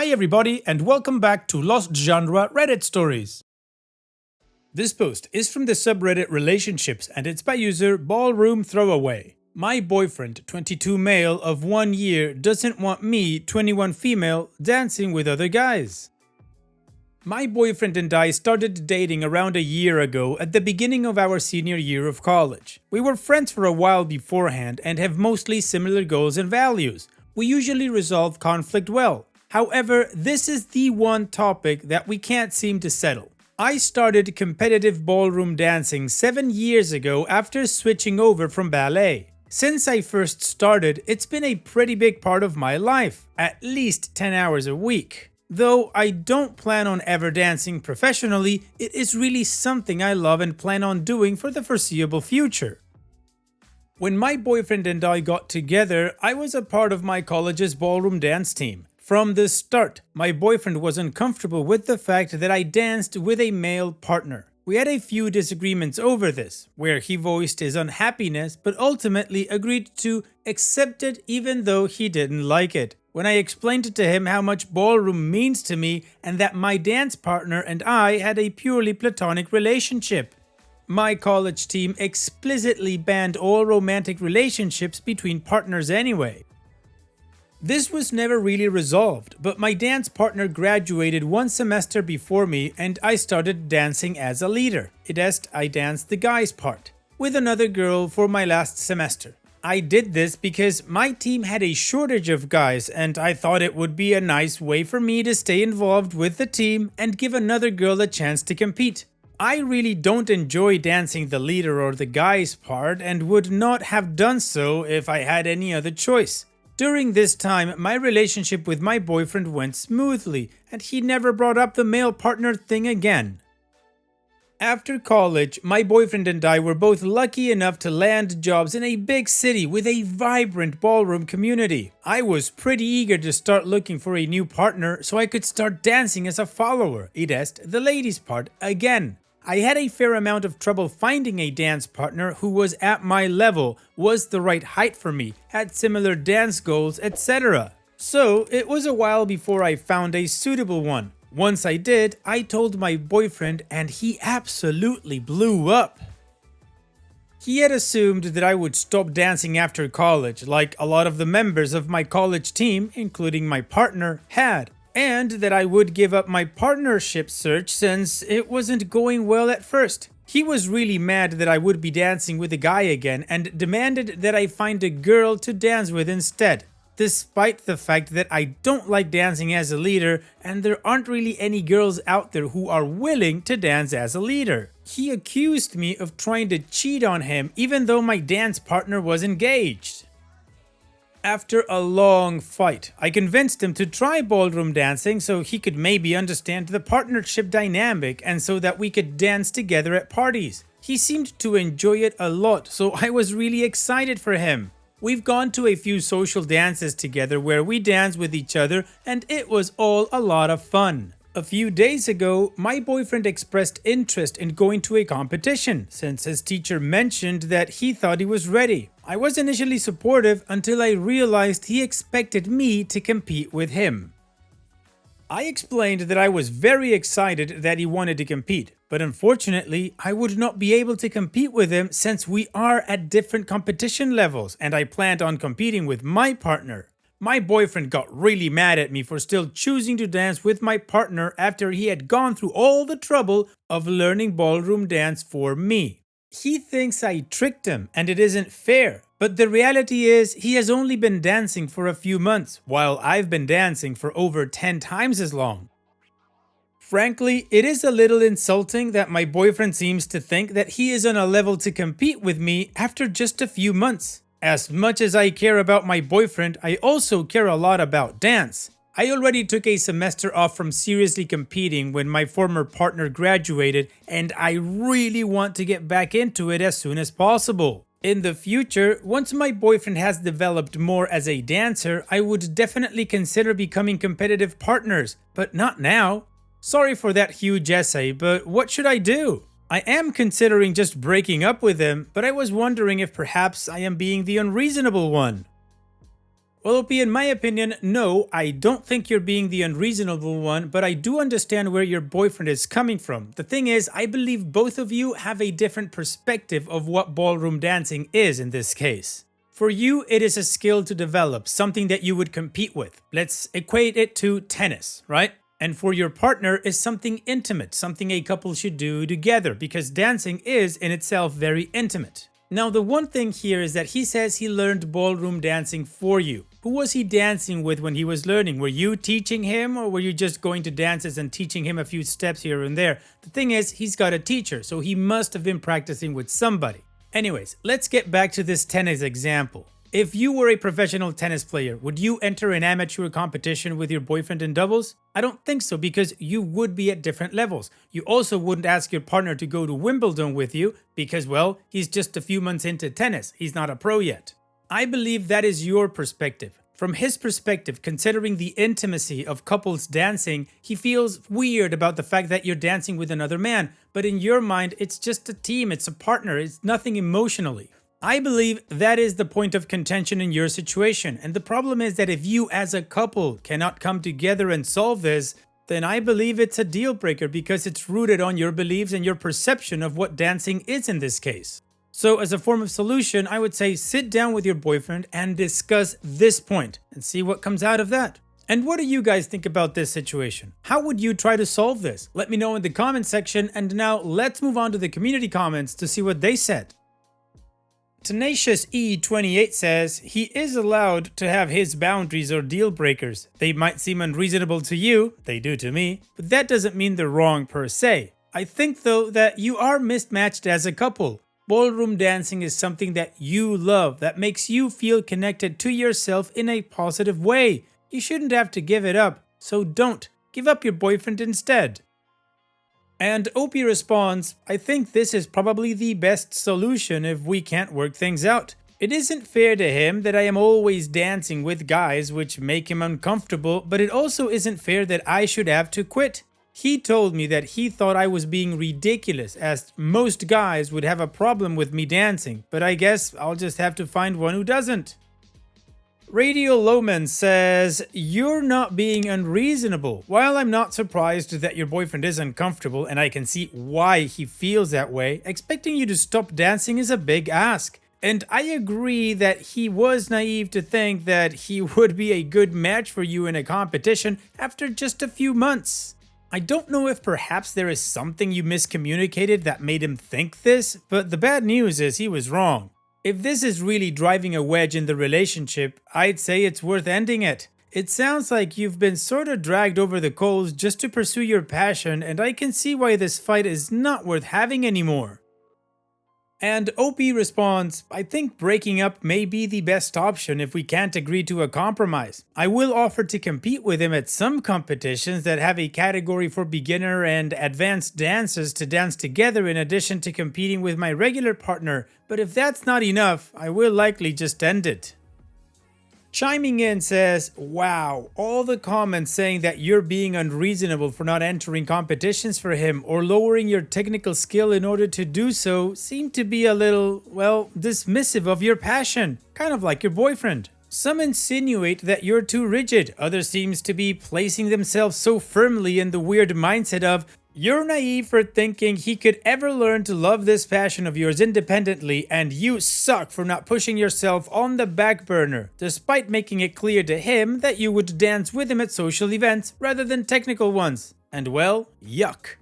Hi everybody and welcome back to Lost Genre Reddit Stories. This post is from the subreddit Relationships and it's by user Ballroom Throwaway. My boyfriend, 22 male of 1 year, doesn't want me, 21 female, dancing with other guys. My boyfriend and I started dating around a year ago at the beginning of our senior year of college. We were friends for a while beforehand and have mostly similar goals and values. We usually resolve conflict well. However, this is the one topic that we can't seem to settle. I started competitive ballroom dancing 7 years ago after switching over from ballet. Since I first started, it's been a pretty big part of my life, at least 10 hours a week. Though I don't plan on ever dancing professionally, it is really something I love and plan on doing for the foreseeable future. When my boyfriend and I got together, I was a part of my college's ballroom dance team. From the start, my boyfriend was uncomfortable with the fact that I danced with a male partner. We had a few disagreements over this, where he voiced his unhappiness but ultimately agreed to accept it even though he didn't like it. When I explained to him how much ballroom means to me and that my dance partner and I had a purely platonic relationship. My college team explicitly banned all romantic relationships between partners anyway. This was never really resolved, but my dance partner graduated 1 semester before me and I started dancing as a leader. I danced the guy's part, with another girl for my last semester. I did this because my team had a shortage of guys and I thought it would be a nice way for me to stay involved with the team and give another girl a chance to compete. I really don't enjoy dancing the leader or the guy's part and would not have done so if I had any other choice. During this time, my relationship with my boyfriend went smoothly, and he never brought up the male partner thing again. After college, my boyfriend and I were both lucky enough to land jobs in a big city with a vibrant ballroom community. I was pretty eager to start looking for a new partner so I could start dancing as a follower, the ladies' part, again. I had a fair amount of trouble finding a dance partner who was at my level, was the right height for me, had similar dance goals, etc. So it was a while before I found a suitable one. Once I did, I told my boyfriend and he absolutely blew up. He had assumed that I would stop dancing after college, like a lot of the members of my college team, including my partner, had. And that I would give up my partnership search since it wasn't going well at first. He was really mad that I would be dancing with a guy again and demanded that I find a girl to dance with instead, despite the fact that I don't like dancing as a leader and there aren't really any girls out there who are willing to dance as a leader. He accused me of trying to cheat on him even though my dance partner was engaged. After a long fight, I convinced him to try ballroom dancing so he could maybe understand the partnership dynamic and so that we could dance together at parties. He seemed to enjoy it a lot, so I was really excited for him. We've gone to a few social dances together where we dance with each other and it was all a lot of fun. A few days ago, my boyfriend expressed interest in going to a competition since his teacher mentioned that he thought he was ready. I was initially supportive until I realized he expected me to compete with him. I explained that I was very excited that he wanted to compete, but unfortunately, I would not be able to compete with him since we are at different competition levels and I planned on competing with my partner. My boyfriend got really mad at me for still choosing to dance with my partner after he had gone through all the trouble of learning ballroom dance for me. He thinks I tricked him and it isn't fair, but the reality is he has only been dancing for a few months while I've been dancing for over 10 times as long. Frankly, it is a little insulting that my boyfriend seems to think that he is on a level to compete with me after just a few months. As much as I care about my boyfriend, I also care a lot about dance. I already took a semester off from seriously competing when my former partner graduated, and I really want to get back into it as soon as possible. In the future, once my boyfriend has developed more as a dancer, I would definitely consider becoming competitive partners, but not now. Sorry for that huge essay, but what should I do? I am considering just breaking up with him, but I was wondering if perhaps I am being the unreasonable one. Well, Opie, in my opinion, no, I don't think you're being the unreasonable one, but I do understand where your boyfriend is coming from. The thing is, I believe both of you have a different perspective of what ballroom dancing is in this case. For you, it is a skill to develop, something that you would compete with. Let's equate it to tennis, right? And for your partner is something intimate, something a couple should do together, because dancing is in itself very intimate. Now, the one thing here is that he says he learned ballroom dancing for you. Who was he dancing with when he was learning? Were you teaching him, or were you just going to dances and teaching him a few steps here and there? The thing is, he's got a teacher, so he must have been practicing with somebody. Anyways, let's get back to this tennis example. If you were a professional tennis player, would you enter an amateur competition with your boyfriend in doubles? I don't think so, because you would be at different levels. You also wouldn't ask your partner to go to Wimbledon with you because, well, he's just a few months into tennis. He's not a pro yet. I believe that is your perspective. From his perspective, considering the intimacy of couples dancing, he feels weird about the fact that you're dancing with another man. But in your mind, it's just a team, it's a partner, it's nothing emotionally. I believe that is the point of contention in your situation, and the problem is that if you as a couple cannot come together and solve this, then I believe it's a deal breaker because it's rooted on your beliefs and your perception of what dancing is in this case. So as a form of solution, I would say sit down with your boyfriend and discuss this point and see what comes out of that. And what do you guys think about this situation? How would you try to solve this? Let me know in the comment section, and now let's move on to the community comments to see what they said. Tenacious E28 says he is allowed to have his boundaries or deal breakers. They might seem unreasonable to you, they do to me, but that doesn't mean they're wrong per se. I think though that you are mismatched as a couple. Ballroom dancing is something that you love, that makes you feel connected to yourself in a positive way. You shouldn't have to give it up, so don't. Give up your boyfriend instead. And Opie responds, I think this is probably the best solution if we can't work things out. It isn't fair to him that I am always dancing with guys which make him uncomfortable, but it also isn't fair that I should have to quit. He told me that he thought I was being ridiculous, as most guys would have a problem with me dancing, but I guess I'll just have to find one who doesn't. Radial Lowman says, you're not being unreasonable. While I'm not surprised that your boyfriend is uncomfortable and I can see why he feels that way, expecting you to stop dancing is a big ask. And I agree that he was naive to think that he would be a good match for you in a competition after just a few months. I don't know if perhaps there is something you miscommunicated that made him think this, but the bad news is he was wrong. If this is really driving a wedge in the relationship, I'd say it's worth ending it. It sounds like you've been sort of dragged over the coals just to pursue your passion, and I can see why this fight is not worth having anymore. And OP responds, I think breaking up may be the best option if we can't agree to a compromise. I will offer to compete with him at some competitions that have a category for beginner and advanced dancers to dance together in addition to competing with my regular partner, but if that's not enough, I will likely just end it. Chiming in says, wow, all the comments saying that you're being unreasonable for not entering competitions for him or lowering your technical skill in order to do so seem to be a little, well, dismissive of your passion, kind of like your boyfriend. Some insinuate that you're too rigid, others seems to be placing themselves so firmly in the weird mindset of, you're naive for thinking he could ever learn to love this passion of yours independently, and you suck for not pushing yourself on the back burner, despite making it clear to him that you would dance with him at social events rather than technical ones. And well, yuck.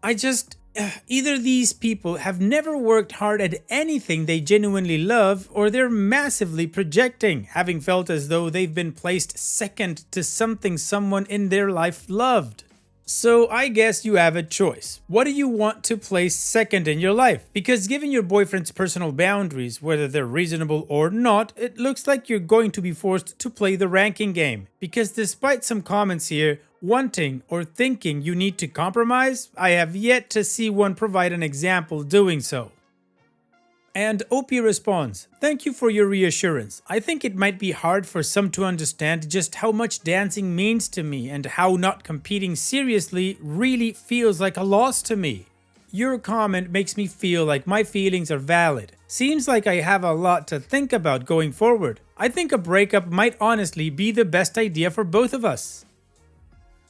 Either these people have never worked hard at anything they genuinely love, or they're massively projecting, having felt as though they've been placed second to something someone in their life loved. So I guess you have a choice. What do you want to place second in your life? Because given your boyfriend's personal boundaries, whether they're reasonable or not, it looks like you're going to be forced to play the ranking game. Because despite some comments here, wanting or thinking you need to compromise, I have yet to see one provide an example doing so. And OP responds, thank you for your reassurance. I think it might be hard for some to understand just how much dancing means to me and how not competing seriously really feels like a loss to me. Your comment makes me feel like my feelings are valid. Seems like I have a lot to think about going forward. I think a breakup might honestly be the best idea for both of us.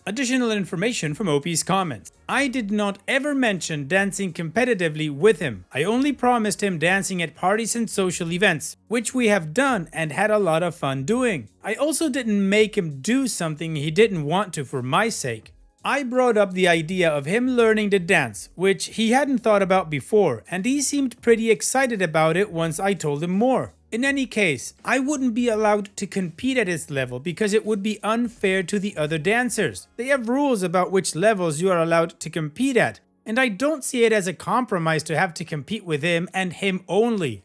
Additional information from OP's comments. I did not ever mention dancing competitively with him. I only promised him dancing at parties and social events, which we have done and had a lot of fun doing. I also didn't make him do something he didn't want to for my sake. I brought up the idea of him learning to dance, which he hadn't thought about before, and he seemed pretty excited about it once I told him more. In any case, I wouldn't be allowed to compete at his level because it would be unfair to the other dancers. They have rules about which levels you are allowed to compete at, and I don't see it as a compromise to have to compete with him and him only.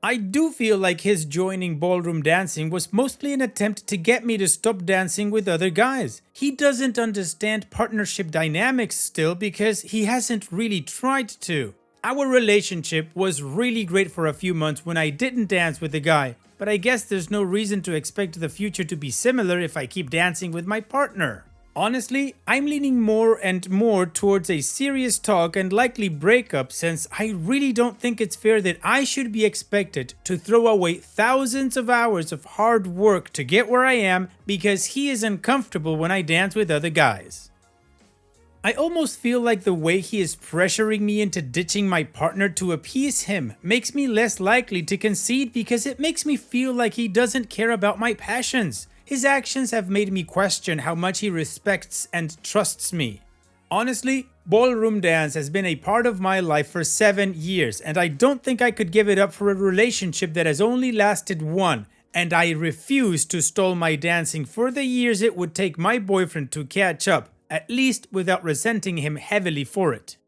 I do feel like his joining ballroom dancing was mostly an attempt to get me to stop dancing with other guys. He doesn't understand partnership dynamics still because he hasn't really tried to. Our relationship was really great for a few months when I didn't dance with the guy, but I guess there's no reason to expect the future to be similar if I keep dancing with my partner. Honestly, I'm leaning more and more towards a serious talk and likely breakup since I really don't think it's fair that I should be expected to throw away thousands of hours of hard work to get where I am because he is uncomfortable when I dance with other guys. I almost feel like the way he is pressuring me into ditching my partner to appease him makes me less likely to concede because it makes me feel like he doesn't care about my passions. His actions have made me question how much he respects and trusts me. Honestly, ballroom dance has been a part of my life for 7 years, and I don't think I could give it up for a relationship that has only lasted one, and I refuse to stall my dancing for the years it would take my boyfriend to catch up, at least without resenting him heavily for it.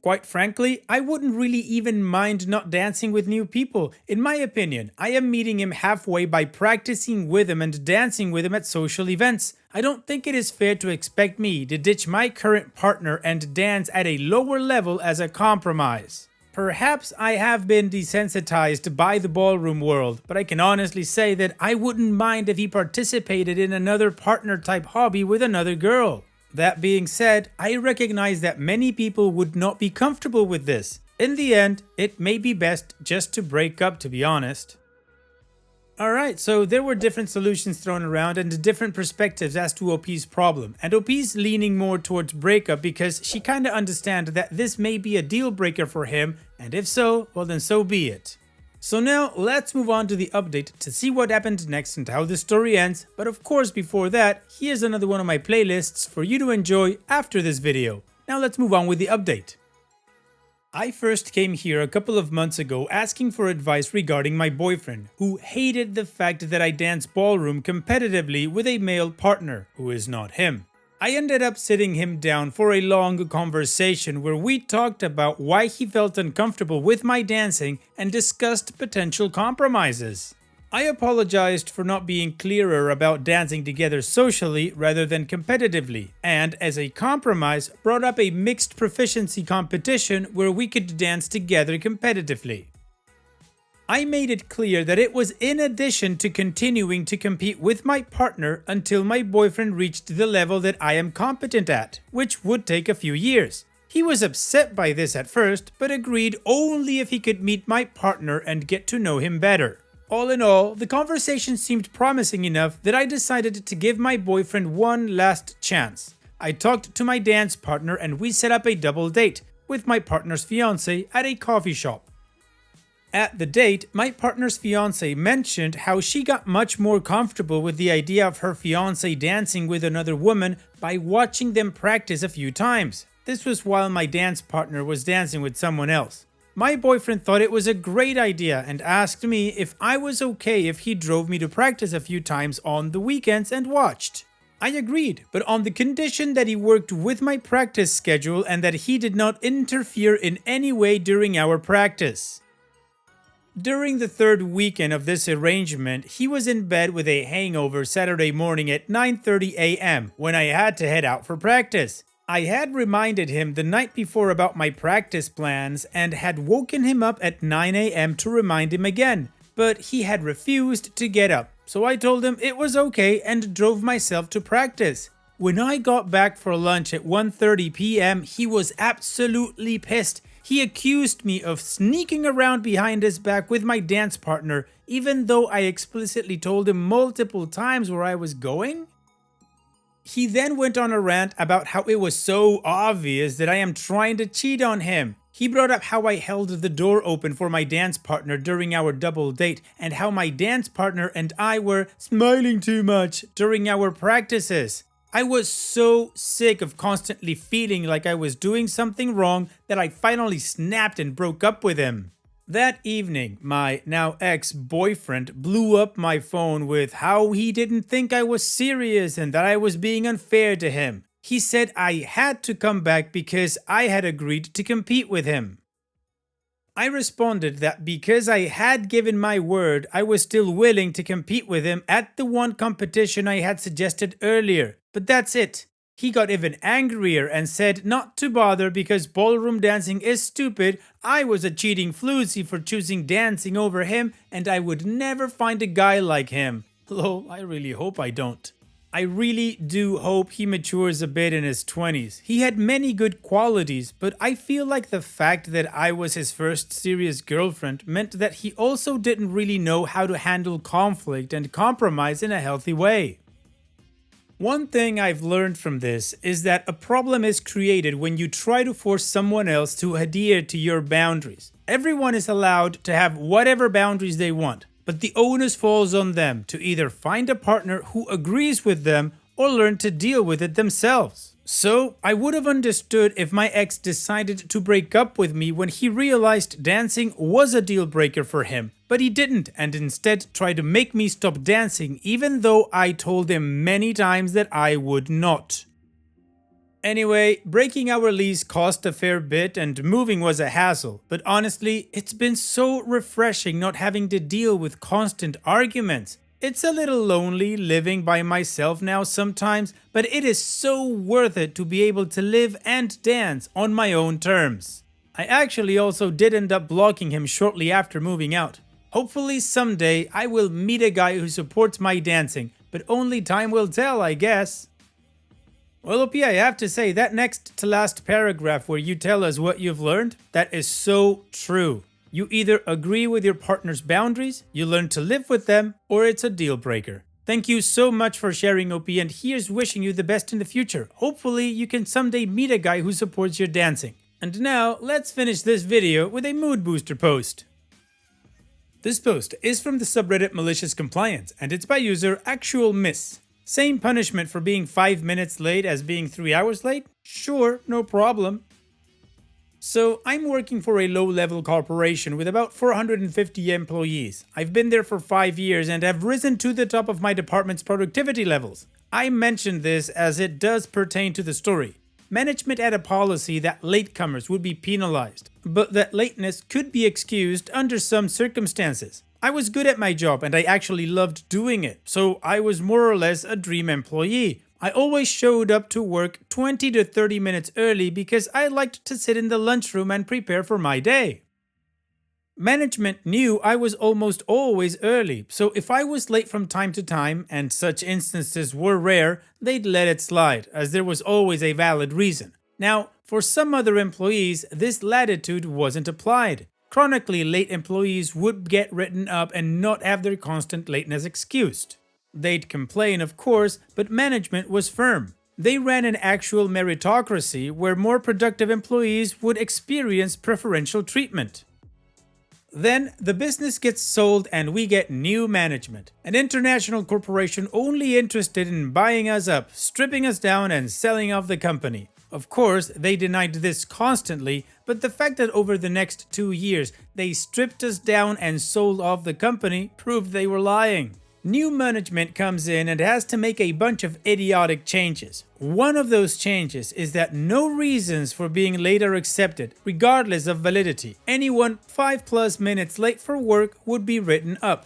Quite frankly, I wouldn't really even mind not dancing with new people. In my opinion, I am meeting him halfway by practicing with him and dancing with him at social events. I don't think it is fair to expect me to ditch my current partner and dance at a lower level as a compromise. Perhaps I have been desensitized by the ballroom world, but I can honestly say that I wouldn't mind if he participated in another partner-type hobby with another girl. That being said, I recognize that many people would not be comfortable with this. In the end, it may be best just to break up, to be honest. Alright, so there were different solutions thrown around and different perspectives as to OP's problem, and OP's leaning more towards breakup because she kinda understands that this may be a deal breaker for him, and if so, well then so be it. So now let's move on to the update to see what happened next and how the story ends, but of course before that, here's another one of my playlists for you to enjoy after this video. Now let's move on with the update. I first came here a couple of months ago asking for advice regarding my boyfriend, who hated the fact that I dance ballroom competitively with a male partner, who is not him. I ended up sitting him down for a long conversation where we talked about why he felt uncomfortable with my dancing and discussed potential compromises. I apologized for not being clearer about dancing together socially rather than competitively, and as a compromise brought up a mixed proficiency competition where we could dance together competitively. I made it clear that it was in addition to continuing to compete with my partner until my boyfriend reached the level that I am competent at, which would take a few years. He was upset by this at first, but agreed only if he could meet my partner and get to know him better. All in all, the conversation seemed promising enough that I decided to give my boyfriend one last chance. I talked to my dance partner and we set up a double date with my partner's fiance at a coffee shop. At the date, my partner's fiance mentioned how she got much more comfortable with the idea of her fiance dancing with another woman by watching them practice a few times. This was while my dance partner was dancing with someone else. My boyfriend thought it was a great idea and asked me if I was okay if he drove me to practice a few times on the weekends and watched. I agreed, but on the condition that he worked with my practice schedule and that he did not interfere in any way during our practice. During the third weekend of this arrangement, he was in bed with a hangover Saturday morning at 9:30 a.m. when I had to head out for practice. I had reminded him the night before about my practice plans and had woken him up at 9 a.m. to remind him again, but he had refused to get up, so I told him it was okay and drove myself to practice. When I got back for lunch at 1:30 p.m., he was absolutely pissed. He accused me of sneaking around behind his back with my dance partner, even though I explicitly told him multiple times where I was going. He then went on a rant about how it was so obvious that I am trying to cheat on him. He brought up how I held the door open for my dance partner during our double date and how my dance partner and I were smiling too much during our practices. I was so sick of constantly feeling like I was doing something wrong that I finally snapped and broke up with him. That evening, my now ex-boyfriend blew up my phone with how he didn't think I was serious and that I was being unfair to him. He said I had to come back because I had agreed to compete with him. I responded that because I had given my word, I was still willing to compete with him at the one competition I had suggested earlier. But that's it. He got even angrier and said not to bother because ballroom dancing is stupid, I was a cheating floozy for choosing dancing over him, and I would never find a guy like him. Lol, I really hope I don't. I really do hope he matures a bit in his 20s. He had many good qualities, but I feel like the fact that I was his first serious girlfriend meant that he also didn't really know how to handle conflict and compromise in a healthy way. One thing I've learned from this is that a problem is created when you try to force someone else to adhere to your boundaries. Everyone is allowed to have whatever boundaries they want, but the onus falls on them to either find a partner who agrees with them or learn to deal with it themselves. So, I would have understood if my ex decided to break up with me when he realized dancing was a deal breaker for him. But he didn't, and instead tried to make me stop dancing even though I told him many times that I would not. Anyway, breaking our lease cost a fair bit and moving was a hassle, but honestly, it's been so refreshing not having to deal with constant arguments. It's a little lonely living by myself now sometimes, but it is so worth it to be able to live and dance on my own terms. I actually also did end up blocking him shortly after moving out. Hopefully someday I will meet a guy who supports my dancing, but only time will tell, I guess. Well, OP, I have to say, that next to last paragraph where you tell us what you've learned, that is so true. You either agree with your partner's boundaries, you learn to live with them, or it's a deal breaker. Thank you so much for sharing, OP, and here's wishing you the best in the future. Hopefully you can someday meet a guy who supports your dancing. And now, let's finish this video with a mood booster post. This post is from the subreddit Malicious Compliance, and it's by user Actual Miss. Same punishment for being 5 minutes late as being 3 hours late? Sure, no problem. So, I'm working for a low-level corporation with about 450 employees. I've been there for 5 years and have risen to the top of my department's productivity levels. I mentioned this as it does pertain to the story. Management had a policy that latecomers would be penalized, but that lateness could be excused under some circumstances. I was good at my job and I actually loved doing it, so I was more or less a dream employee. I always showed up to work 20 to 30 minutes early because I liked to sit in the lunchroom and prepare for my day. Management knew I was almost always early, so if I was late from time to time, and such instances were rare, they'd let it slide, as there was always a valid reason. Now, for some other employees, this latitude wasn't applied. Chronically late employees would get written up and not have their constant lateness excused. They'd complain, of course, but management was firm. They ran an actual meritocracy where more productive employees would experience preferential treatment. Then, the business gets sold and we get new management. An international corporation only interested in buying us up, stripping us down and selling off the company. Of course, they denied this constantly, but the fact that over the next 2 years they stripped us down and sold off the company proved they were lying. New management comes in and has to make a bunch of idiotic changes. One of those changes is that no reasons for being late are accepted, regardless of validity. Anyone 5+ minutes late for work would be written up.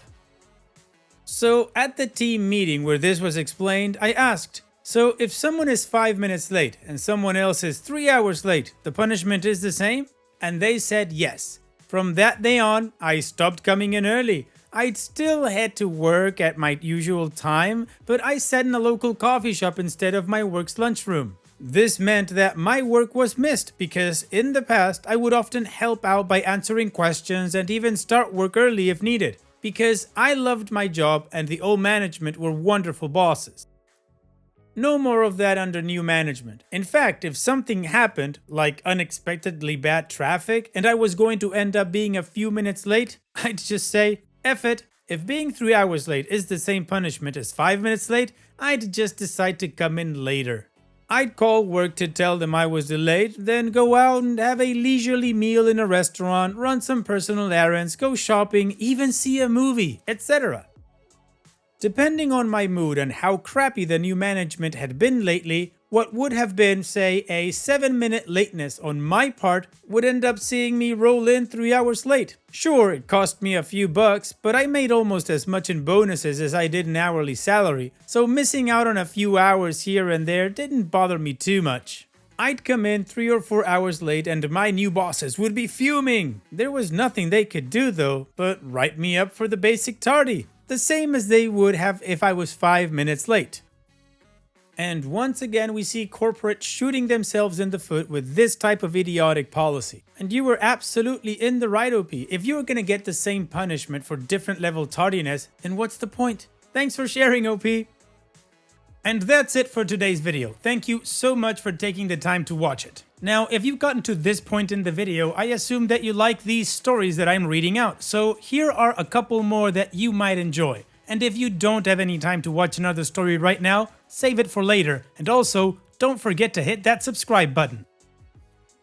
So at the team meeting where this was explained, I asked, so if someone is 5 minutes late and someone else is 3 hours late, the punishment is the same? And they said yes. From that day on, I stopped coming in early. I'd still head to work at my usual time, but I sat in a local coffee shop instead of my work's lunchroom. This meant that my work was missed because in the past I would often help out by answering questions and even start work early if needed, because I loved my job and the old management were wonderful bosses. No more of that under new management. In fact, if something happened, like unexpectedly bad traffic, and I was going to end up being a few minutes late, I'd just say, F it. If being 3 hours late is the same punishment as 5 minutes late, I'd just decide to come in later. I'd call work to tell them I was delayed, then go out and have a leisurely meal in a restaurant, run some personal errands, go shopping, even see a movie, etc. Depending on my mood and how crappy the new management had been lately, what would have been, say, a 7-minute lateness on my part would end up seeing me roll in 3 hours late. Sure, it cost me a few bucks, but I made almost as much in bonuses as I did in hourly salary, so missing out on a few hours here and there didn't bother me too much. I'd come in 3 or 4 hours late and my new bosses would be fuming. There was nothing they could do though, but write me up for the basic tardy, the same as they would have if I was 5 minutes late. And once again we see corporates shooting themselves in the foot with this type of idiotic policy. And you were absolutely in the right, OP. If you were gonna get the same punishment for different level tardiness, then what's the point? Thanks for sharing, OP. And that's it for today's video. Thank you so much for taking the time to watch it. Now, if you've gotten to this point in the video, I assume that you like these stories that I'm reading out. So here are a couple more that you might enjoy. And if you don't have any time to watch another story right now, save it for later. And also, don't forget to hit that subscribe button.